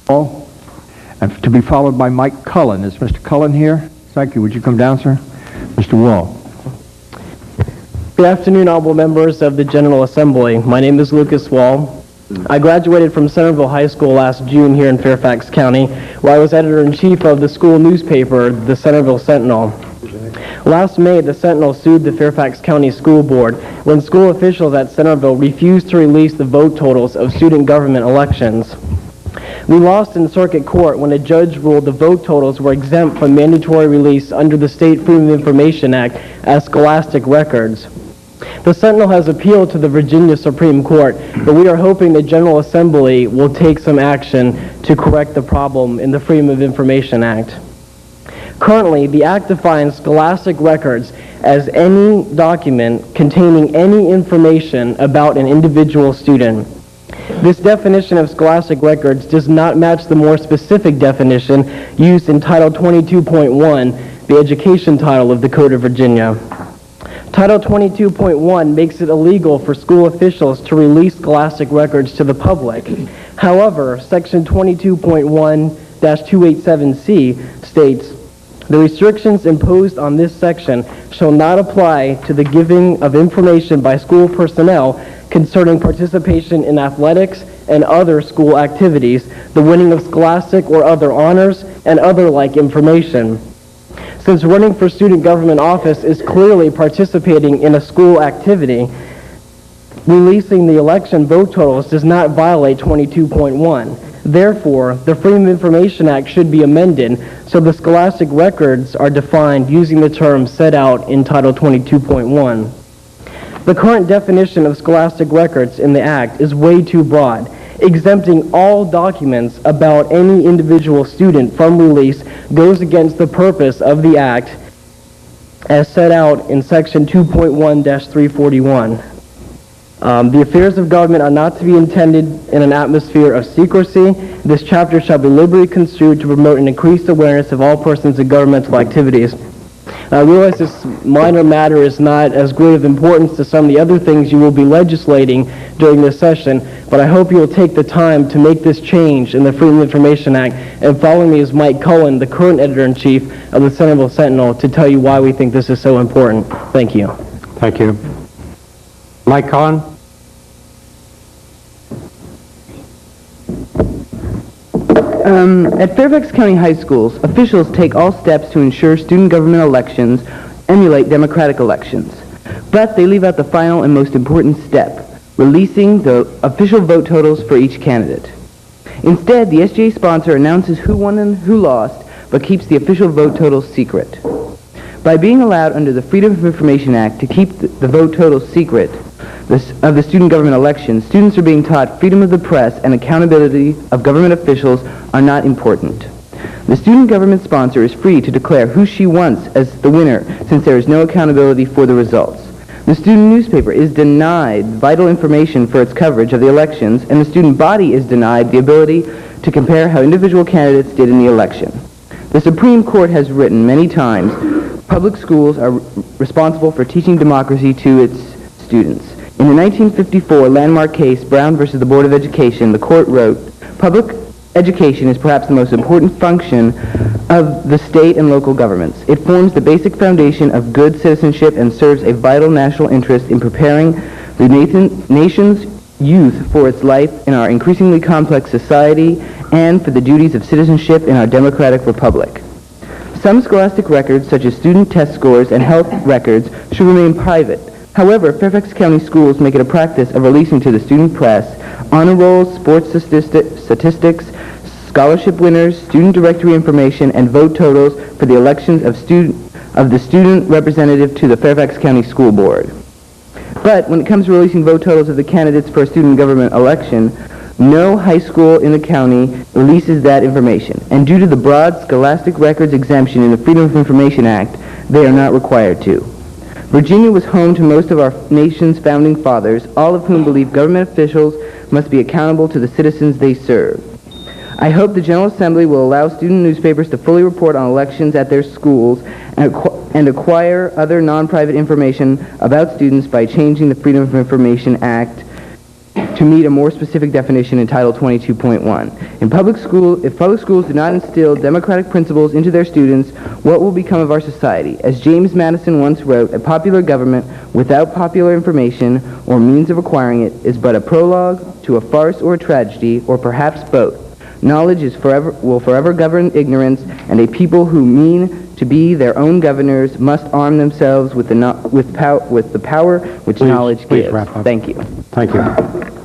Wall, and to be followed by Mike Cullen. Is Mr. Cullen here? Thank you. Would you come down, sir? Mr. Wall. Good afternoon, honorable members of the General Assembly. My name is Lucas Wall. I graduated from Centreville High School last June here in Fairfax County, where I was editor-in-chief of the school newspaper, the Centreville Sentinel. Last May, the Sentinel sued the Fairfax County School Board when school officials at Centreville refused to release the vote totals of student government elections. We lost in circuit court when a judge ruled the vote totals were exempt from mandatory release under the State Freedom of Information Act as scholastic records. The Sentinel has appealed to the Virginia Supreme Court, but we are hoping the General Assembly will take some action to correct the problem in the Freedom of Information Act. Currently, the Act defines scholastic records as any document containing any information about an individual student. This definition of scholastic records does not match the more specific definition used in Title 22.1, the education title of the Code of Virginia. Title 22.1 makes it illegal for school officials to release scholastic records to the public. However, Section 22.1-287C states, "The restrictions imposed on this section shall not apply to the giving of information by school personnel concerning participation in athletics and other school activities, the winning of scholastic or other honors, and other like information." Since running for student government office is clearly participating in a school activity, releasing the election vote totals does not violate 22.1. Therefore, the Freedom of Information Act should be amended so the scholastic records are defined using the terms set out in Title 22.1. The current definition of scholastic records in the Act is way too broad, exempting all documents about any individual student from release goes against the purpose of the Act as set out in Section 2.1-341. The affairs of government are not to be intended in an atmosphere of secrecy. This chapter shall be liberally construed to promote an increased awareness of all persons in governmental activities. I realize this minor matter is not as great of importance to some of the other things you will be legislating during this session, but I hope you will take the time to make this change in the Freedom of Information Act. And following me is Mike Cullen, the current editor-in-chief of the Centreville Sentinel, to tell you why we think this is so important. Thank you. Thank you. Mike Cullen. At Fairfax County High Schools, officials take all steps to ensure student government elections emulate democratic elections. But they leave out the final and most important step, releasing the official vote totals for each candidate. Instead, the SGA sponsor announces who won and who lost, but keeps the official vote totals secret. By being allowed under the Freedom of Information Act to keep the vote totals secret of the student government elections, students are being taught freedom of the press and accountability of government officials are not important. The student government sponsor is free to declare who she wants as the winner, since there is no accountability for the results. The student newspaper is denied vital information for its coverage of the elections, and the student body is denied the ability to compare how individual candidates did in the election. The Supreme Court has written many times, public schools are responsible for teaching democracy to its students. In the 1954 landmark case, Brown versus the Board of Education, the court wrote, "Public education is perhaps the most important function of the state and local governments. It forms the basic foundation of good citizenship and serves a vital national interest in preparing the nation's youth for its life in our increasingly complex society and for the duties of citizenship in our democratic republic. Some scholastic records, such as student test scores and health records, should remain private. However, Fairfax County schools make it a practice of releasing to the student press honor rolls, sports statistics, scholarship winners, student directory information, and vote totals for the elections of the student representative to the Fairfax County School Board. But when it comes to releasing vote totals of the candidates for a student government election, no high school in the county releases that information. And due to the broad scholastic records exemption in the Freedom of Information Act, they are not required to. Virginia was home to most of our nation's founding fathers, all of whom believe government officials must be accountable to the citizens they serve. I hope the General Assembly will allow student newspapers to fully report on elections at their schools and acquire other non-private information about students by changing the Freedom of Information Act to meet a more specific definition in Title 22.1. If public schools do not instill democratic principles into their students, what will become of our society? As James Madison once wrote, a popular government without popular information or means of acquiring it is but a prologue to a farce or a tragedy, or perhaps both. Knowledge will forever govern ignorance, and a people who mean to be their own governors must arm themselves with the power which knowledge please gives. wrap up. Thank you. Thank you.